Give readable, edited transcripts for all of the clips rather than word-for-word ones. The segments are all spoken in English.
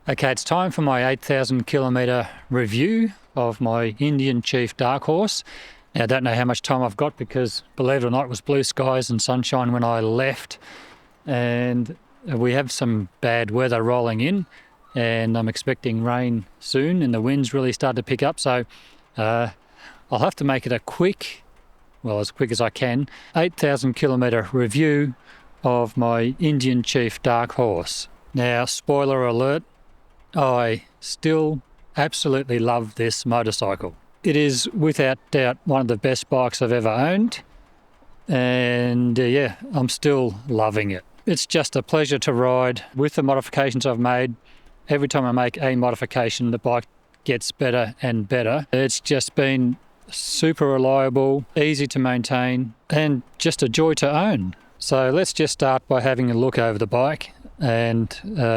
Okay, it's time for my 8,000 kilometre review of my Indian Chief Dark Horse. Now, I don't know how much time I've got because, believe it or not, it was blue skies and sunshine when I left, and we have some bad weather rolling in, and I'm expecting rain soon, and the winds really start to pick up, so I'll have to make it a quick, well, as quick as I can, 8,000 kilometre review of my Indian Chief Dark Horse. Now, spoiler alert, I still absolutely love this motorcycle. It is without doubt one of the best bikes I've ever owned, and yeah, I'm still loving it. It's just a pleasure to ride. With the modifications I've made, every time I make a modification, the bike gets better and better. It's just been super reliable, easy to maintain, and just a joy to own. So let's just start by having a look over the bike and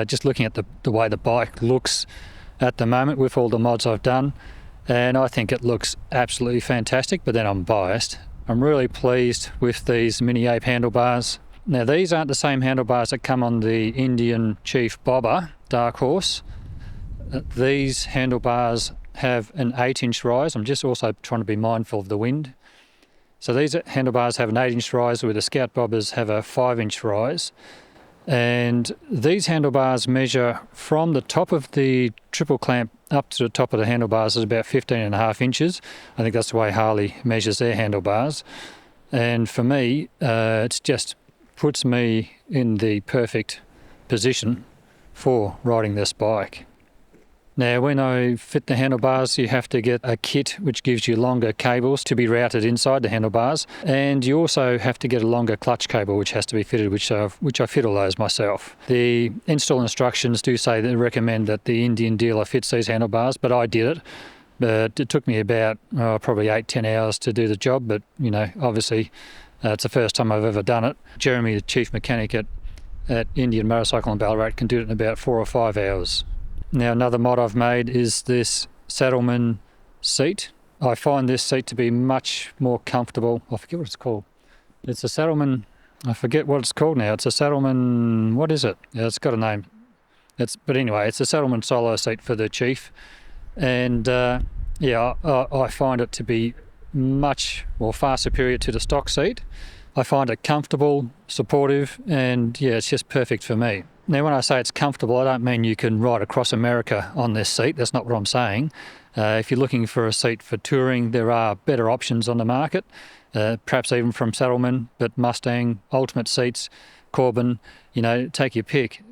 just looking at the way the bike looks at the moment with all the mods I've done. And I think it looks absolutely fantastic, but then I'm biased. I'm really pleased with these Mini Ape handlebars. Now, these aren't the same handlebars that come on the Indian Chief Bobber Dark Horse. These handlebars have an 8-inch rise. I'm just also trying to be mindful of the wind. So these handlebars have an 8-inch rise, where the Scout Bobbers have a 5-inch rise. And these handlebars measure from the top of the triple clamp up to the top of the handlebars is about 15.5 inches. I think that's the way Harley measures their handlebars. And for me, it just puts me in the perfect position for riding this bike. Now, when I fit the handlebars, you have to get a kit which gives you longer cables to be routed inside the handlebars, and you also have to get a longer clutch cable which has to be fitted, which I fit all those myself. The install instructions do say they recommend that the Indian dealer fits these handlebars, but I did it. But it took me about probably 8-10 hours to do the job, but you know, obviously it's the first time I've ever done it. Jeremy, the chief mechanic at Indian Motorcycle in Ballarat, can do it in about 4 or 5 hours. Now, another mod I've made is this Saddleman seat. I find this seat to be much more comfortable. I forget what it's called. It's a Saddleman, I forget what it's called now. It's a Saddleman, what is it? Yeah, it's got a name. But anyway, it's a Saddleman solo seat for the Chief. And yeah, I find it to be much more far superior to the stock seat. I find it comfortable, supportive, and yeah, it's just perfect for me. Now, when I say it's comfortable, I don't mean you can ride across America on this seat. That's not what I'm saying. If you're looking for a seat for touring, there are better options on the market, perhaps even from Saddleman, but Mustang, Ultimate Seats, Corbin, you know, take your pick.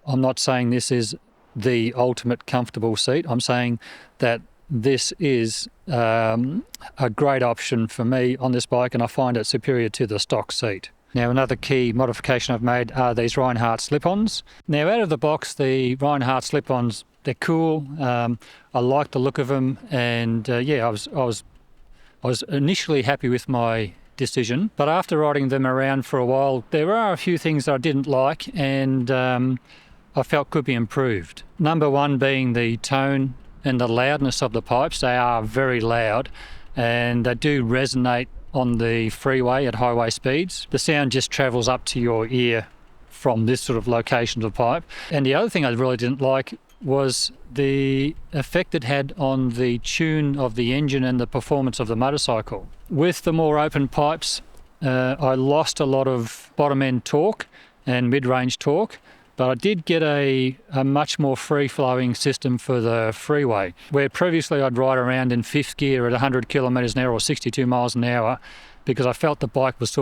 I'm not saying this is the ultimate comfortable seat. I'm saying that this is a great option for me on this bike, and I find it superior to the stock seat. Now, another key modification I've made are these Reinhardt Slipons. Now, out of the box, the Reinhardt Slipons, they're cool. I like the look of them, and yeah, I was initially happy with my decision, but after riding them around for a while, there are a few things that I didn't like, and I felt could be improved. Number one being the tone and the loudness of the pipes. They are very loud, and they do resonate on the freeway at highway speeds. The sound just travels up to your ear from this sort of location of the pipe. And the other thing I really didn't like was the effect it had on the tune of the engine and the performance of the motorcycle. With the more open pipes, I lost a lot of bottom end torque and mid-range torque, but I did get a much more free-flowing system for the freeway, where previously I'd ride around in fifth gear at 100 kilometres an hour or 62 miles an hour because I felt the bike was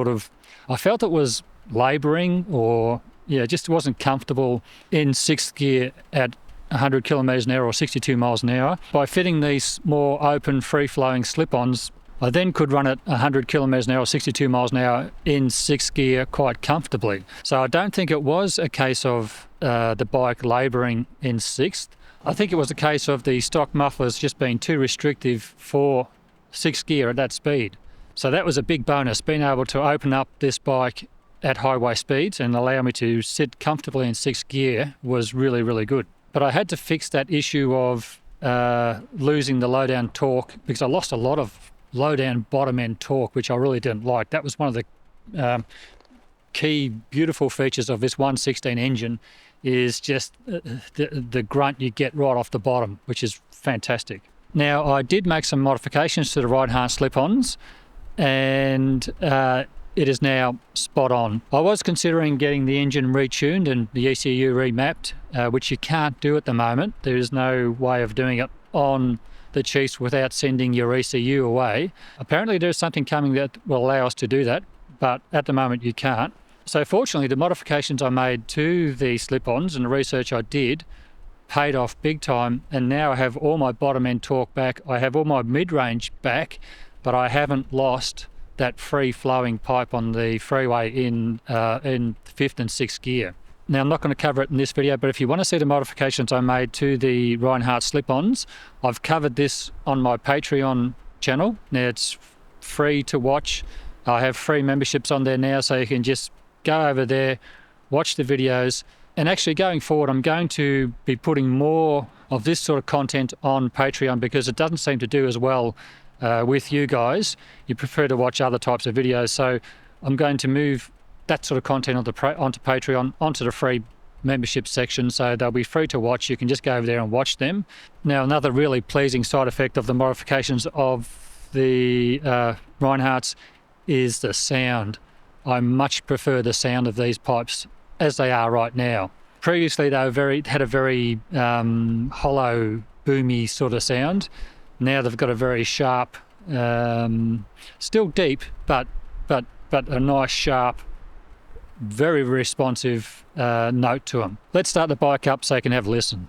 I felt it was labouring, or yeah, just wasn't comfortable in sixth gear at 100 kilometres an hour or 62 miles an hour. By fitting these more open, free-flowing slip-ons, I then could run at 100 kilometres an hour, 62 miles an hour in sixth gear quite comfortably. So I don't think it was a case of the bike labouring in sixth. I think it was a case of the stock mufflers just being too restrictive for sixth gear at that speed. So that was a big bonus, being able to open up this bike at highway speeds and allow me to sit comfortably in sixth gear was really, really good. But I had to fix that issue of losing the low-down torque, because I lost a lot of low-down bottom-end torque, which I really didn't like. That was one of the key beautiful features of this 116 engine, is just the grunt you get right off the bottom, which is fantastic. Now, I did make some modifications to the Reinhardt Slipons, and it is now spot on. I was considering getting the engine retuned and the ECU remapped, which you can't do at the moment. There is no way of doing it on the Chiefs without sending your ECU away. Apparently there's something coming that will allow us to do that, but at the moment you can't. So fortunately, the modifications I made to the slip-ons and the research I did paid off big time, and now I have all my bottom end torque back. I have all my mid-range back, but I haven't lost that free-flowing pipe on the freeway in 5th and 6th gear. Now, I'm not going to cover it in this video, but if you want to see the modifications I made to the Reinhardt slip-ons, I've covered this on my Patreon channel. Now, it's free to watch. I have free memberships on there now, so you can just go over there, watch the videos. And actually, going forward, I'm going to be putting more of this sort of content on Patreon because it doesn't seem to do as well with you guys. You prefer to watch other types of videos, so I'm going to move that sort of content onto Patreon, onto the free membership section, so they'll be free to watch. You can just go over there and watch them. Now, another really pleasing side effect of the modifications of the Reinhardts is the sound. I much prefer the sound of these pipes as they are right now. Previously, they had a very hollow, boomy sort of sound. Now they've got a very sharp, still deep, but a nice sharp, very responsive note to them. Let's start the bike up so you can have a listen.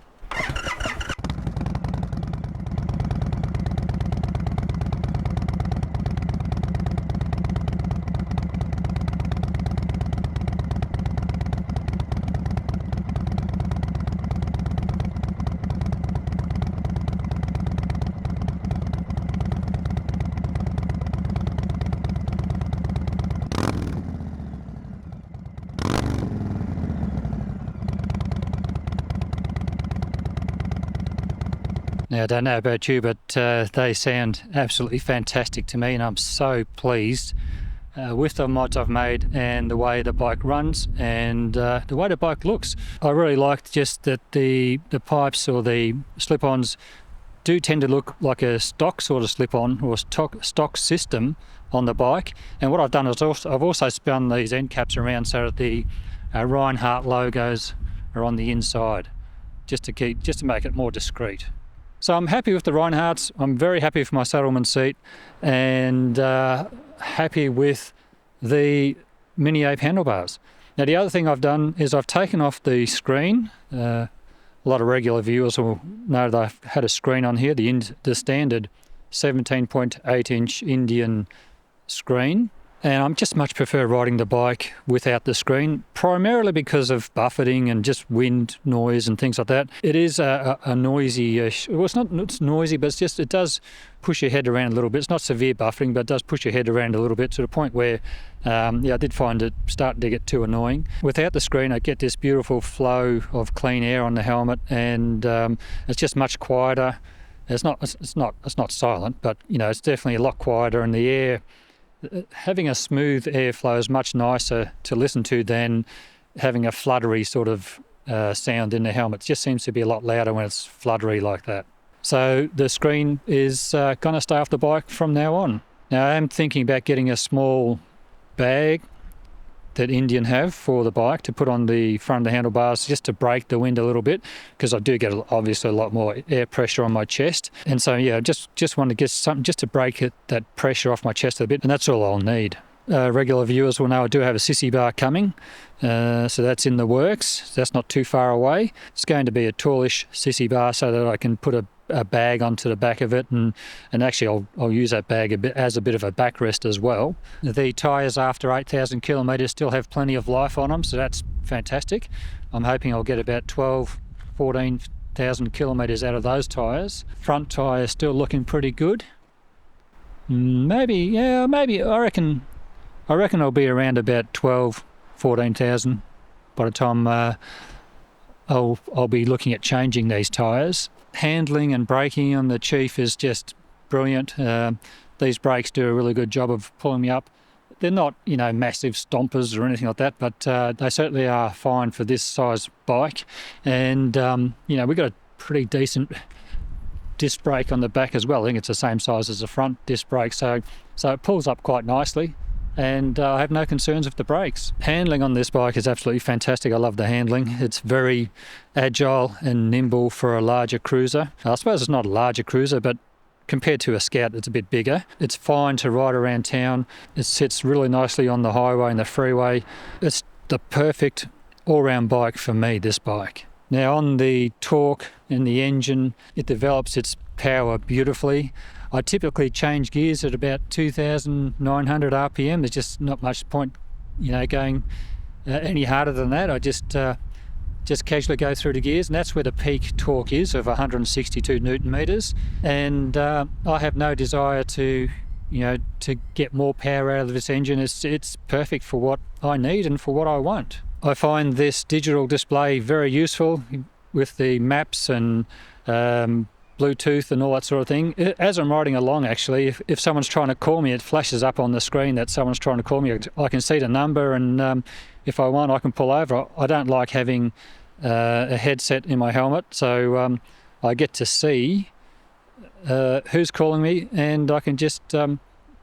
Now, I don't know about you, but they sound absolutely fantastic to me, and I'm so pleased with the mods I've made and the way the bike runs and the way the bike looks. I really liked just that the pipes or the slip-ons do tend to look like a stock sort of slip-on or stock system on the bike. And what I've done is I've also spun these end caps around so that the Reinhardt logos are on the inside, just to make it more discreet. So I'm happy with the Reinhardts. I'm very happy with my saddleman seat, and happy with the Mini Ape handlebars. Now, the other thing I've done is I've taken off the screen. A lot of regular viewers will know that I've had a screen on here, the standard 17.8-inch Indian screen. And I just much prefer riding the bike without the screen, primarily because of buffeting and just wind noise and things like that. It is a noisy, well, it's noisy, but it does push your head around a little bit. It's not severe buffeting, but it does push your head around a little bit to the point where, I did find it starting to get too annoying. Without the screen, I get this beautiful flow of clean air on the helmet, and it's just much quieter. It's not silent, but it's definitely a lot quieter, and the air. Having a smooth airflow is much nicer to listen to than having a fluttery sort of sound in the helmet. It just seems to be a lot louder when it's fluttery like that. So the screen is going to stay off the bike from now on. Now, I am thinking about getting a small bag that Indian have for the bike to put on the front of the handlebars just to break the wind a little bit, because I do get obviously a lot more air pressure on my chest. And so, just want to get something just to break that pressure off my chest a bit, and that's all I'll need. Regular viewers will know I do have a sissy bar coming, so that's in the works. That's not too far away. It's going to be a tallish sissy bar so that I can put a bag onto the back of it, and actually I'll use that bag as a bit of a backrest as well. The tyres after 8,000 kilometres still have plenty of life on them, so that's fantastic. I'm hoping I'll get about 14,000 kilometres out of those tyres. Front tyre is still looking pretty good. Maybe I reckon I'll be around about 14,000 by the time I'll be looking at changing these tyres. Handling and braking on the Chief is just brilliant. These brakes do a really good job of pulling me up. they're not, massive stompers or anything like that, but they certainly are fine for this size bike. And, we've got a pretty decent disc brake on the back as well. I think it's the same size as the front disc brake, so it pulls up quite nicely, and I have no concerns with the brakes. Handling on this bike is absolutely fantastic. I love the handling. It's very agile and nimble for a larger cruiser. I suppose it's not a larger cruiser, but compared to a Scout, it's a bit bigger. It's fine to ride around town. It sits really nicely on the highway and the freeway. It's the perfect all-round bike for me, this bike. Now, on the torque and the engine, it develops its power beautifully. I typically change gears at about 2,900 RPM. There's just not much point, going any harder than that. I just casually go through the gears, and that's where the peak torque is of 162 Newton meters. And I have no desire to get more power out of this engine. It's perfect for what I need and for what I want. I find this digital display very useful with the maps and Bluetooth and all that sort of thing. As I'm riding along, actually, if someone's trying to call me, it flashes up on the screen that someone's trying to call me. I can see the number, and if I want, I can pull over. I don't like having a headset in my helmet, so I get to see who's calling me, and I can just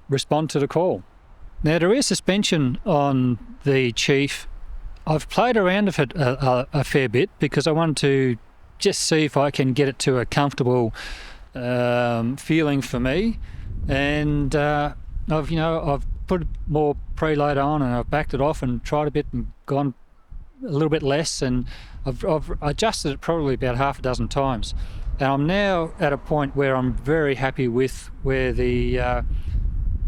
respond to the call. Now, there is suspension on the Chief. I've played around with it a fair bit because I wanted to just see if I can get it to a comfortable feeling for me. And I've put more preload on, and I've backed it off and tried a bit and gone a little bit less, and I've adjusted it probably about half a dozen times. And I'm now at a point where I'm very happy with where the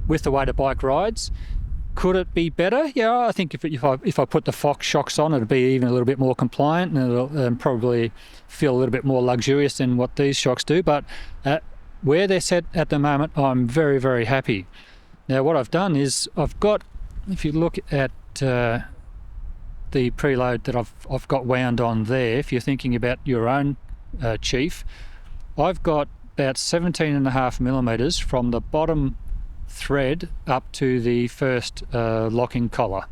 way the bike rides. Could it be better? Yeah, I think if I put the Fox shocks on, it'd be even a little bit more compliant, and it'll probably feel a little bit more luxurious than what these shocks do. But where they're set at the moment, I'm very, very happy. Now, what I've done is I've got, if you look at the preload that I've got wound on there, if you're thinking about your own Chief, I've got about 17.5 millimeters from the bottom thread up to the first locking collar.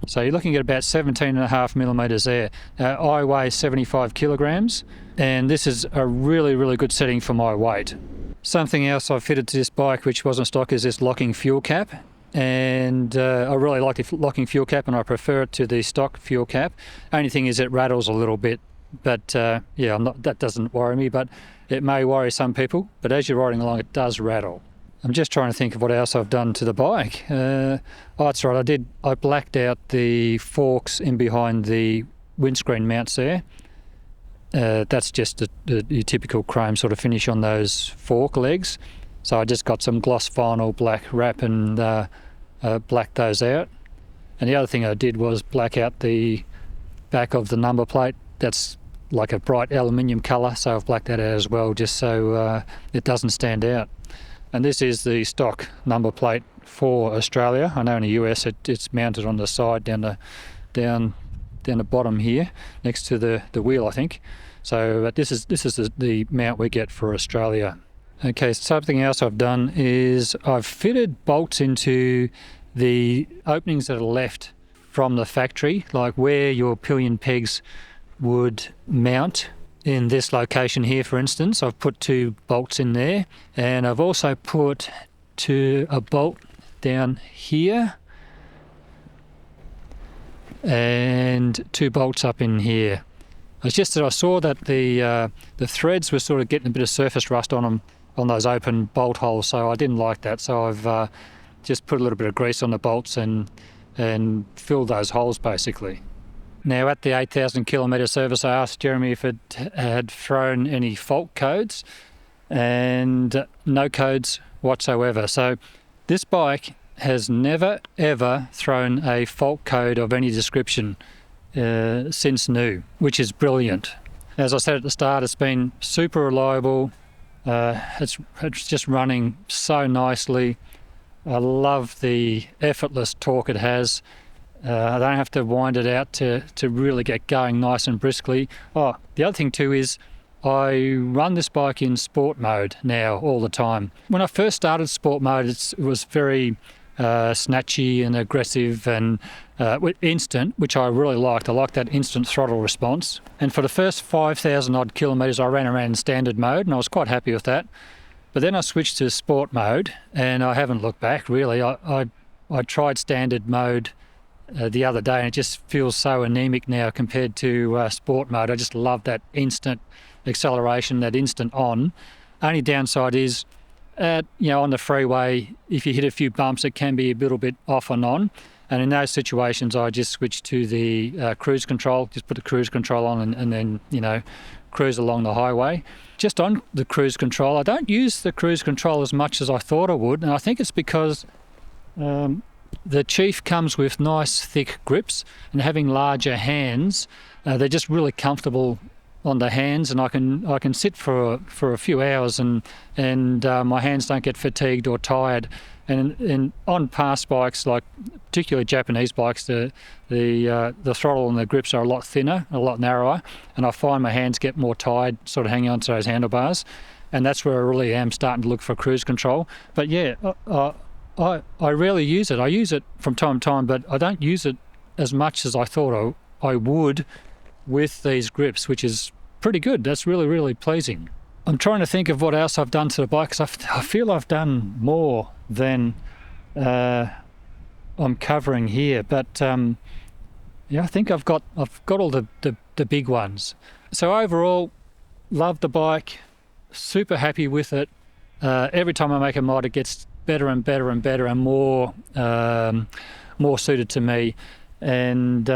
So you're looking at about 17.5 millimeters there. I weigh 75 kilograms, and this is a really, really good setting for my weight. Something else I've fitted to this bike which wasn't stock is this locking fuel cap, and I really like the locking fuel cap, and I prefer it to the stock fuel cap. Only thing is it rattles a little bit, but that doesn't worry me, but it may worry some people. But as you're riding along, it does rattle. I'm just trying to think of what else I've done to the bike. That's right, I blacked out the forks in behind the windscreen mounts there. That's just your typical chrome sort of finish on those fork legs. So I just got some gloss vinyl black wrap and blacked those out. And the other thing I did was black out the back of the number plate. That's like a bright aluminium colour, so I've blacked that out as well, just so it doesn't stand out. And this is the stock number plate for Australia. I know in the US it's mounted on the side down the bottom here, next to the wheel, I think. So this is the mount we get for Australia. Okay, something else I've done is I've fitted bolts into the openings that are left from the factory, like where your pillion pegs would mount. In this location here, for instance, I've put 2 bolts in there, and I've also put a bolt down here and 2 bolts up in here. It's just that I saw that the threads were sort of getting a bit of surface rust on them, on those open bolt holes, so I didn't like that. So I've just put a little bit of grease on the bolts and filled those holes basically. Now, at the 8,000 kilometre service, I asked Jeremy if it had thrown any fault codes, and no codes whatsoever. So this bike has never ever thrown a fault code of any description since new, which is brilliant. As I said at the start, it's been super reliable. It's just running so nicely. I love the effortless torque it has. I don't have to wind it out to really get going nice and briskly. Oh, the other thing too is I run this bike in sport mode now all the time. When I first started sport mode, it was very snatchy and aggressive and instant, which I really liked. I liked that instant throttle response. And for the first 5,000 odd kilometres, I ran around in standard mode, and I was quite happy with that. But then I switched to sport mode, and I haven't looked back really. I tried standard mode the other day, and it just feels so anemic now compared to sport mode. I just love that instant acceleration, that instant on. Only downside is, on the freeway, if you hit a few bumps, it can be a little bit off and on. And in those situations, I just switch to the cruise control, just put the cruise control on and then, cruise along the highway. Just on the cruise control, I don't use the cruise control as much as I thought I would. And I think it's because the Chief comes with nice thick grips, and having larger hands, they're just really comfortable on the hands, and I can sit for a few hours and my hands don't get fatigued or tired. And on past bikes, like particularly Japanese bikes, the throttle and the grips are a lot thinner, a lot narrower, and I find my hands get more tired sort of hanging onto those handlebars, and that's where I really am starting to look for cruise control. But yeah, I rarely use it. I use it from time to time, but I don't use it as much as I thought I would with these grips, which is pretty good. That's really, really pleasing. I'm trying to think of what else I've done to the bike, because I feel I've done more than I'm covering here. But I think I've got all the big ones. So overall, love the bike, super happy with it. Every time I make a mod, it gets better and better and better and more suited to me. And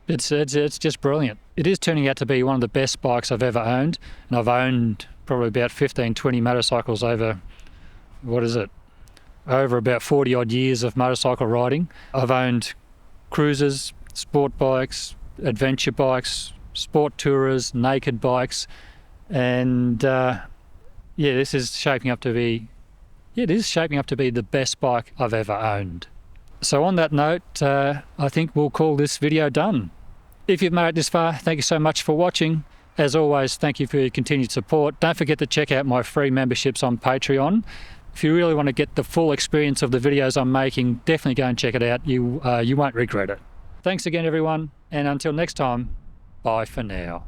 it's just brilliant. It is turning out to be one of the best bikes I've ever owned, and I've owned probably about 15-20 motorcycles over about 40 odd years of motorcycle riding. I've owned cruisers, sport bikes, adventure bikes, sport tourers, naked bikes, and this is shaping up to be the best bike I've ever owned. So on that note, I think we'll call this video done. If you've made it this far, thank you so much for watching. As always, thank you for your continued support. Don't forget to check out my free memberships on Patreon. If you really want to get the full experience of the videos I'm making, definitely go and check it out. You won't regret it. Thanks again, everyone, and until next time, bye for now.